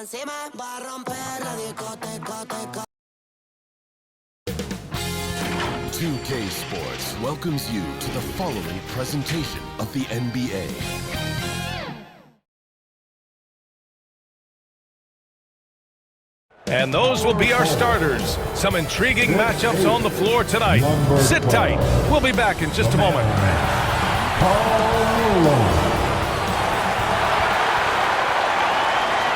Encima va a romper la discoteca. 2K Sports welcomes you to the following presentation of the NBA. And those will be our starters. Some intriguing matchups on the floor tonight. Sit tight. We'll be back in just a moment.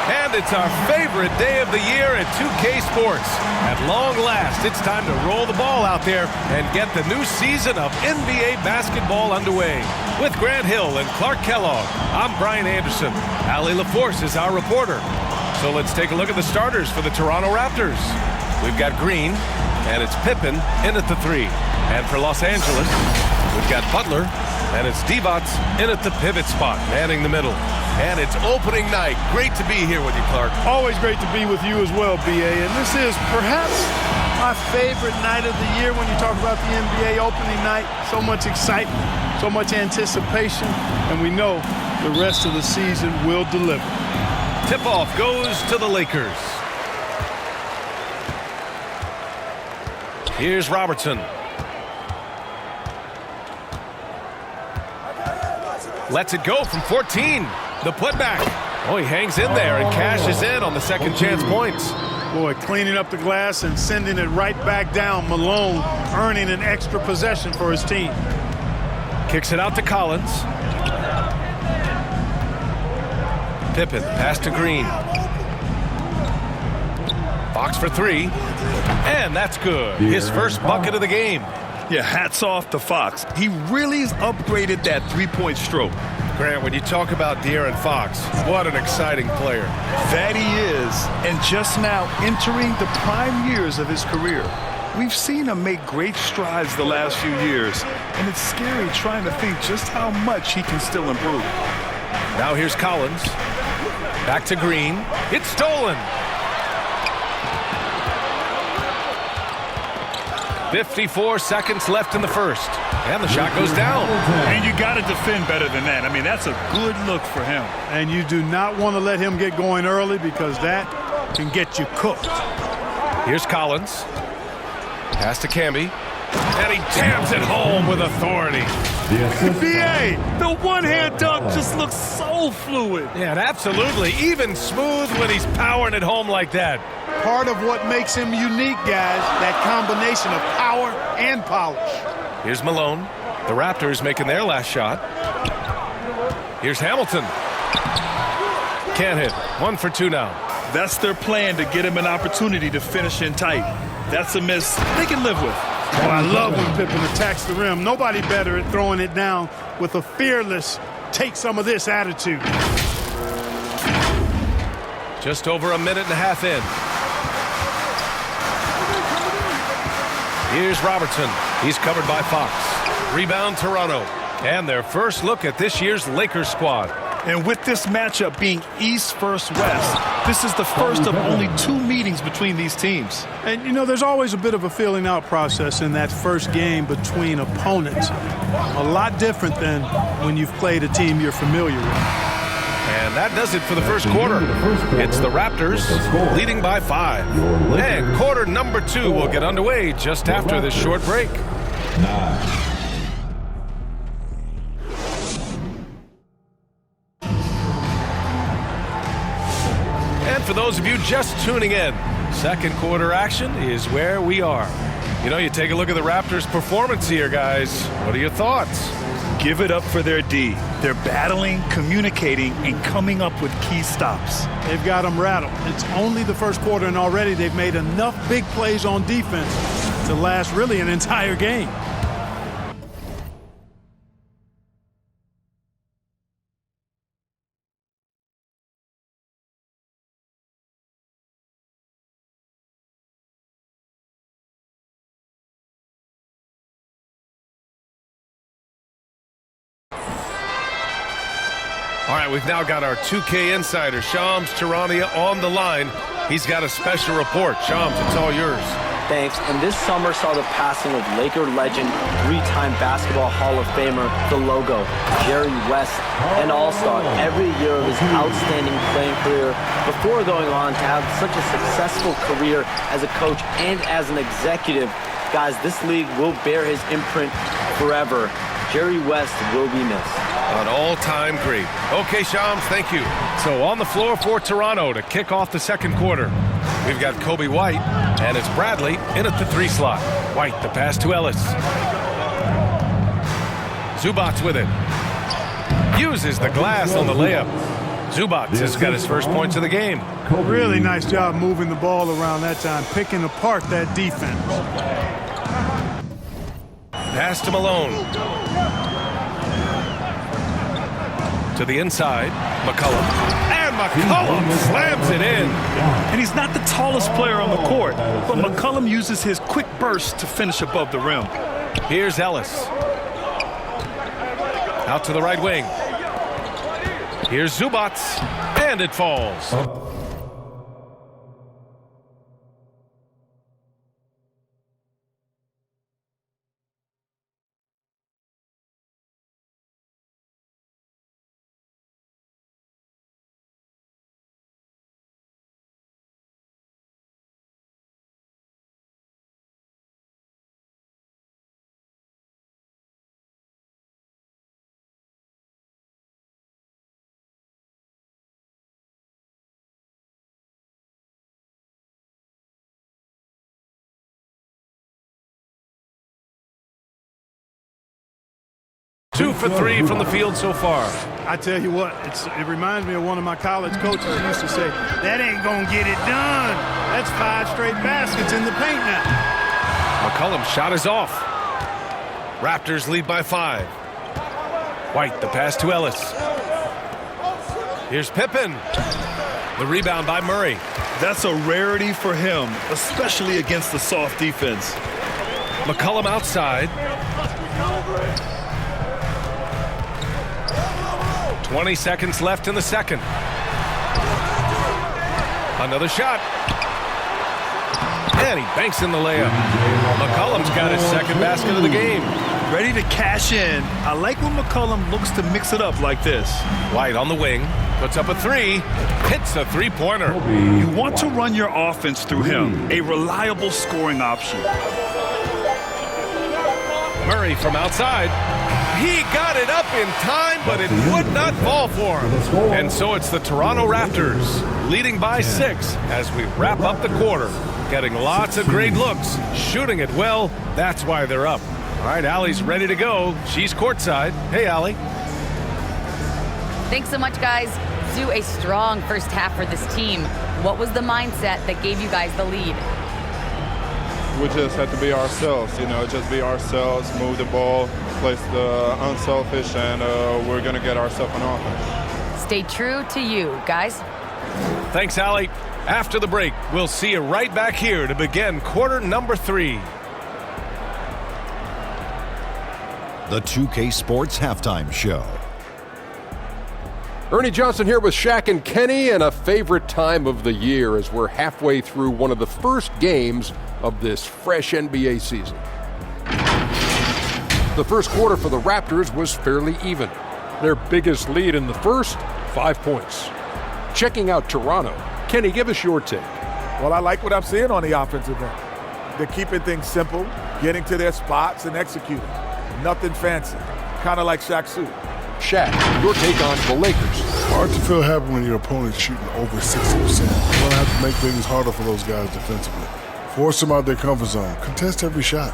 And it's our favorite day of the year at 2K Sports. At long last, it's time to roll the ball out there and get the new season of NBA basketball underway. With Grant Hill and Clark Kellogg, I'm Brian Anderson. Allie LaForce is our reporter. So let's take a look at the starters for the Toronto Raptors. We've got Green, and it's Pippen in at the 3. And for Los Angeles, we've got Butler, and it's Divac in at the pivot spot, manning the middle. And it's opening night. Great to be here with you, Clark. Always great to be with you as well, B.A. And this is perhaps my favorite night of the year when you talk about the NBA opening night. So much excitement, so much anticipation, and we know the rest of the season will deliver. Tip-off goes to the Lakers. Here's Robertson. Lets it go from 14. The putback. Oh, he hangs in there and cashes in on the second chance points. Boy, cleaning up the glass and sending it right back down. Malone earning an extra possession for his team. Kicks it out to Collins. Pippen, pass to Green. Fox for 3. And that's good. His first bucket of the game. Yeah, hats off to Fox. He really has upgraded that three-point stroke. Grant, when you talk about De'Aaron Fox, what an exciting player. That he is, and just now entering the prime years of his career. We've seen him make great strides the last few years, and it's scary trying to think just how much he can still improve. Now here's Collins. Back to Green. It's stolen. 54 seconds left in the first. And the shot goes down. And you got to defend better than that. I mean, that's a good look for him. And you do not want to let him get going early because that can get you cooked. Here's Collins. Pass to Camby. And he jams it home with authority. B.A., the one-hand dunk just looks so fluid. Yeah, and absolutely. Even smooth when he's powering it home like that. Part of what makes him unique, guys, that combination of power and polish. Here's Malone. The Raptors making their last shot. Here's Hamilton. Can't hit. 1 for 2 now. That's their plan, to get him an opportunity to finish in tight. That's a miss they can live with. Oh, I love when Pippen attacks the rim. Nobody better at throwing it down with a fearless, take some of this attitude. Just over a minute and a half in. Here's Robertson. He's covered by Fox. Rebound Toronto. And their first look at this year's Lakers squad. And with this matchup being East versus West, this is the first of only 2 meetings between these teams. And, you know, there's always a bit of a feeling out process in that first game between opponents. A lot different than when you've played a team you're familiar with. And that does it for the first quarter. It's the Raptors leading by 5. And quarter number 2 will get underway just after this short break. And for those of you just tuning in, second quarter action is where we are. You know, you take a look at the Raptors' performance here, guys. What are your thoughts? Give it up for their D. They're battling, communicating, and coming up with key stops. They've got them rattled. It's only the first quarter, and already they've made enough big plays on defense to last really an entire game. All right, we've now got our 2K insider, Shams Charania, on the line. He's got a special report. Shams, it's all yours. Thanks. And this summer saw the passing of Laker legend, three-time Basketball Hall of Famer, the logo, Jerry West, an all-star every year of his outstanding playing career before going on to have such a successful career as a coach and as an executive. Guys, this league will bear his imprint forever. Jerry West will be missed. An all-time great. Okay, Shams, thank you. So on the floor for Toronto to kick off the second quarter, we've got Kobe White, and it's Bradley in at the 3 slot. White, the pass to Ellis. Zubac with it. Uses the glass on the layup. Zubac has got his first points of the game. Really nice job moving the ball around that time, picking apart that defense. Pass to Malone. To the inside, McCollum. And McCollum slams it in. And he's not the tallest player on the court, but McCollum uses his quick burst to finish above the rim. Here's Ellis. Out to the right wing. Here's Zubac, and it falls. Two for 3 from the field so far. I tell you what, it reminds me of one of my college coaches who used to say, that ain't gonna get it done. That's 5 straight baskets in the paint now. McCollum's shot is off. Raptors lead by 5. White, the pass to Ellis. Here's Pippen. The rebound by Murray. That's a rarity for him, especially against the soft defense. McCollum outside. 20 seconds left in the second. Another shot. And he banks in the layup. McCollum's got his second basket of the game. Ready to cash in. I like when McCollum looks to mix it up like this. White on the wing. Puts up a 3. Hits a 3-pointer. You want to run your offense through him. A reliable scoring option. Murray from outside. He got it up in time, but it would not fall for him. And so it's the Toronto Raptors leading by 6 as we wrap up the quarter. Getting lots of great looks, shooting it well. That's why they're up. All right, Allie's ready to go. She's courtside. Hey, Allie. Thanks so much, guys. Zoo, a strong first half for this team. What was the mindset that gave you guys the lead? We just had to be ourselves, just be ourselves, move the ball, play the unselfish, and we're going to get ourselves an offense. Stay true to you, guys. Thanks, Allie. After the break, we'll see you right back here to begin quarter number 3. The 2K Sports Halftime Show. Ernie Johnson here with Shaq and Kenny, and a favorite time of the year as we're halfway through one of the first games of this fresh NBA season. The first quarter for the Raptors was fairly even. Their biggest lead in the first, 5 points. Checking out Toronto, Kenny, give us your take. Well, I like what I'm seeing on the offensive end. They're keeping things simple, getting to their spots and executing. Nothing fancy, kind of like Shaq Su. Shaq, your take on the Lakers. Hard to feel happy when your opponent's shooting over 60%. You're going to have to make things harder for those guys defensively. Force them out their comfort zone. Contest every shot.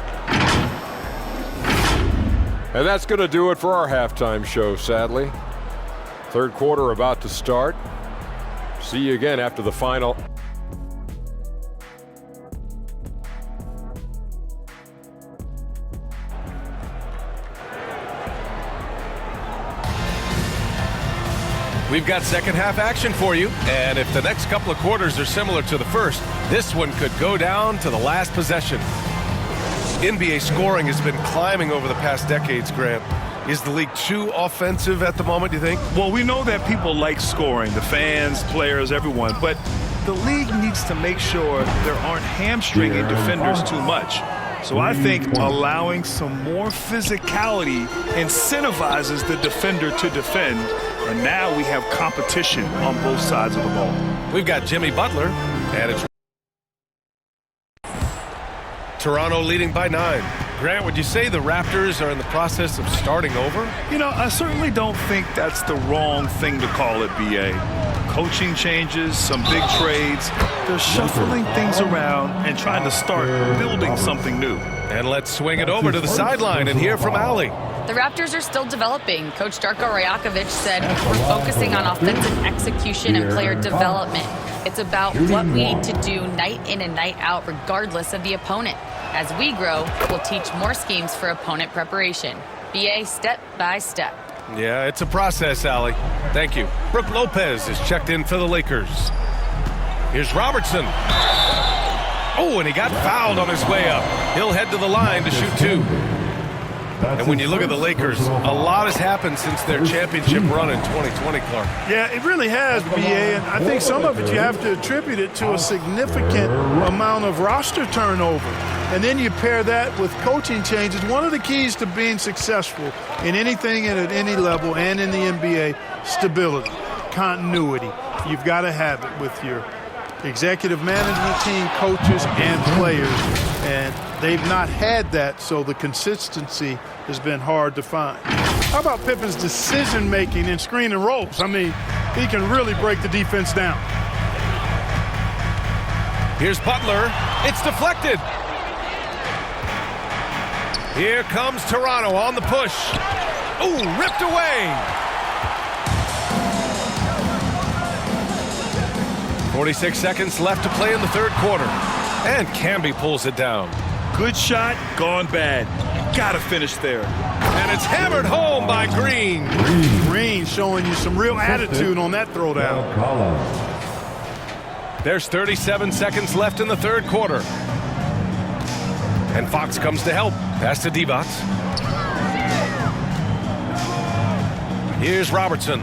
And that's going to do it for our halftime show, sadly. Third quarter about to start. See you again after the final. We've got second half action for you, and if the next couple of quarters are similar to the first, this one could go down to the last possession. NBA scoring has been climbing over the past decades, Graham. Is the league too offensive at the moment, do you think? Well, we know that people like scoring, the fans, players, everyone, but the league needs to make sure there aren't hamstringing defenders too much. So I think allowing some more physicality incentivizes the defender to defend, and now we have competition on both sides of the ball. We've got Jimmy Butler, and it's Toronto leading by 9. Grant, would you say the Raptors are in the process of starting over? You know, I certainly don't think that's the wrong thing to call it, B.A. Coaching changes, some big trades. They're shuffling things around and trying to start building something new. And let's swing it over to the sideline and hear from Allie. The Raptors are still developing. Coach Darko Rajakovic said, we're focusing on offensive execution and player development. It's about what we need to do night in and night out, regardless of the opponent. As we grow, we'll teach more schemes for opponent preparation. BA step by step. Yeah, it's a process, Allie. Thank you. Brooke Lopez is checked in for the Lakers. Here's Robertson. Oh, and he got fouled on his way up. He'll head to the line to shoot 2. And when you look at the Lakers, a lot has happened since their championship run in 2020, Clark. Yeah, it really has, B.A., and I think some of it you have to attribute it to a significant amount of roster turnover. And then you pair that with coaching changes. One of the keys to being successful in anything and at any level and in the NBA, stability, continuity. You've got to have it with your executive management team, coaches, and players. And they've not had that, so the consistency has been hard to find. How about Pippen's decision-making in screen and rolls? I mean, he can really break the defense down. Here's Butler. It's deflected. Here comes Toronto on the push. Ooh, ripped away. 46 seconds left to play in the third quarter. And Camby pulls it down. Good shot, gone bad. Gotta finish there. And it's hammered home by Green. Green showing you some real attitude on that throwdown. There's 37 seconds left in the third quarter. And Fox comes to help. Pass to Divac. Here's Robertson.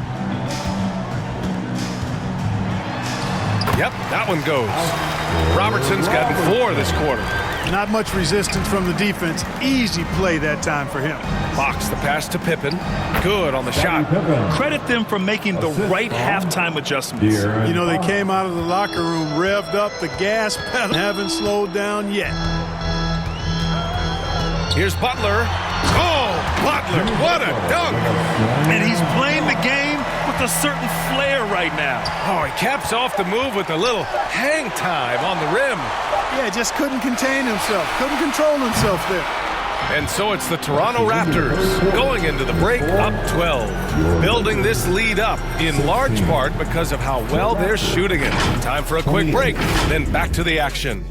Yep, that one goes. Robertson's gotten 4 this quarter. Not much resistance from the defense. Easy play that time for him. Fox, the pass to Pippen. Good on the shot. Credit them for making the right halftime adjustments. You know, they came out of the locker room, revved up the gas pedal, haven't slowed down yet. Here's Butler. Oh, Butler, what a dunk. And he's playing the game with a certain flair right now. Oh, he caps off the move with a little hang time on the rim. Yeah, just couldn't contain himself, couldn't control himself there. And so it's the Toronto Raptors going into the break up 12. Building this lead up in large part because of how well they're shooting it. Time for a quick break, then back to the action.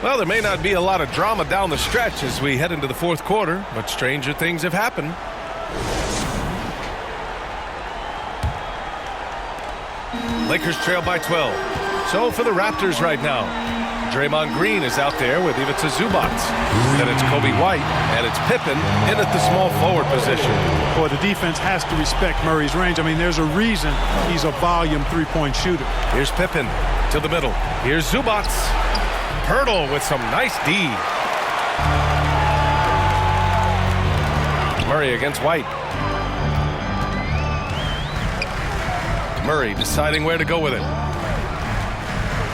Well, there may not be a lot of drama down the stretch as we head into the fourth quarter, but stranger things have happened. Lakers trail by 12. So for the Raptors right now, Draymond Green is out there with Ivica Zubac. Then it's Kobe White, and it's Pippen in at the small forward position. Boy, the defense has to respect Murray's range. I mean, there's a reason he's a volume three-point shooter. Here's Pippen to the middle. Here's Zubac. Hurdle with some nice D. Murray against White. Murray deciding where to go with it.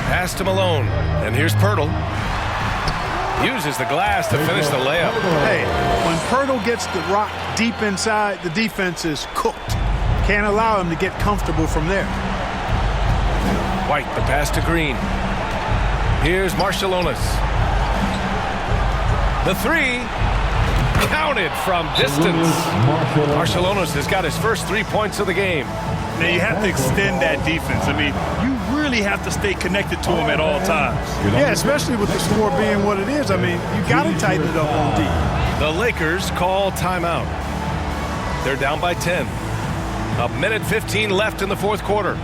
Pass to Malone. And here's Pirtle. Uses the glass to finish the layup. Hey, when Pirtle gets the rock deep inside, the defense is cooked. Can't allow him to get comfortable from there. White, the pass to Green. Here's Marciulionis. The 3 counted from distance. Marciulionis has got his first 3 points of the game. Now you have to extend that defense. I mean, you really have to stay connected to him at all times. Yeah, especially with the score being what it is. I mean, you got to tighten it up on D. The Lakers call timeout. They're down by 10. A minute 15 left in the fourth quarter.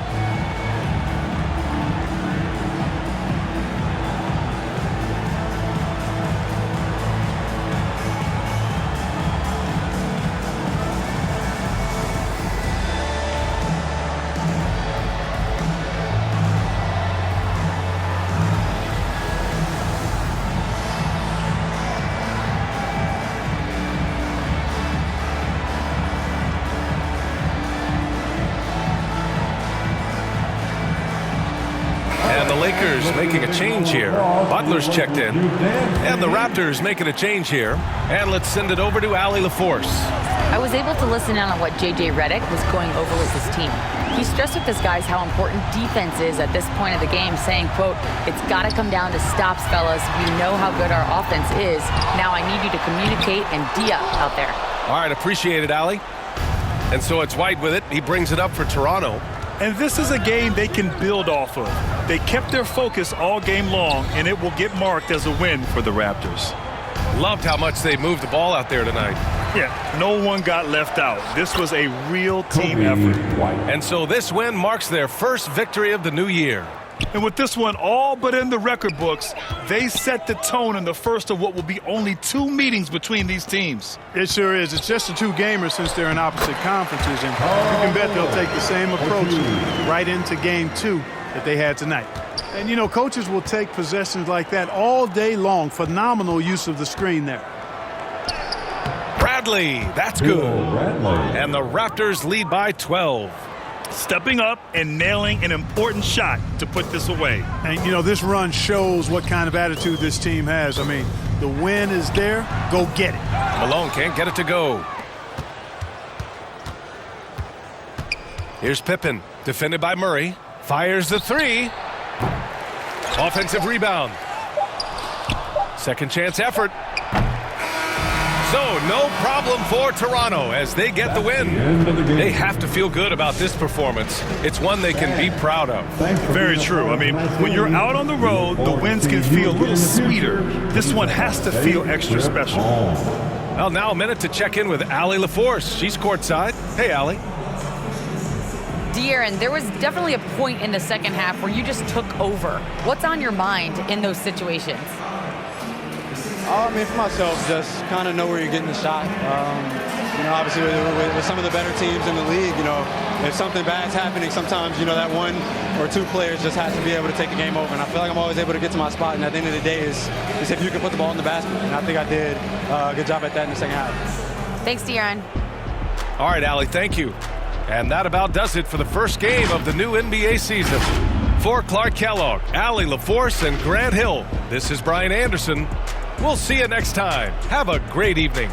Lakers making a change here. Butler's checked in. And the Raptors making a change here. And let's send it over to Allie LaForce. I was able to listen in on what J.J. Redick was going over with his team. He stressed with his guys how important defense is at this point of the game, saying, quote, "It's got to come down to stops, fellas. We know how good our offense is. Now I need you to communicate and D-up out there." All right, appreciate it, Allie. And so it's White with it. He brings it up for Toronto. And this is a game they can build off of. They kept their focus all game long, and it will get marked as a win for the Raptors. Loved how much they moved the ball out there tonight. Yeah, no one got left out. This was a real team effort. And so this win marks their first victory of the new year. And with this one all but in the record books, they set the tone in the first of what will be only 2 meetings between these teams. It sure is. It's just a 2 gamers since they're in opposite conferences, and you can bet they'll take the same approach right into game 2 that they had tonight. And, you know, coaches will take possessions like that all day long. Phenomenal use of the screen there. Bradley, that's good. And the Raptors lead by 12. Stepping up and nailing an important shot to put this away. And, you know, this run shows what kind of attitude this team has. I mean, the win is there. Go get it. Malone can't get it to go. Here's Pippen, defended by Murray. Fires the 3. Offensive rebound. Second chance effort. So no problem for Toronto as they get the win. They have to feel good about this performance. It's one they can be proud of. Very true. I mean, when you're out on the road, the wins can feel a little sweeter. This one has to feel extra special. Well, now a minute to check in with Allie LaForce. She's courtside. Hey, Allie. De'Aaron, there was definitely a point in the second half where you just took over. What's on your mind in those situations? I mean, for myself, just kind of know where you're getting the shot. You know, obviously with some of the better teams in the league, you know, if something bad's happening, sometimes, you know, that 1 or 2 players just have to be able to take the game over. And I feel like I'm always able to get to my spot. And at the end of the day is if you can put the ball in the basket. And I think I did a good job at that in the second half. Thanks, De'Aaron. All right, Allie, thank you. And that about does it for the first game of the new NBA season. For Clark Kellogg, Allie LaForce, and Grant Hill, this is Brian Anderson. We'll see you next time. Have a great evening.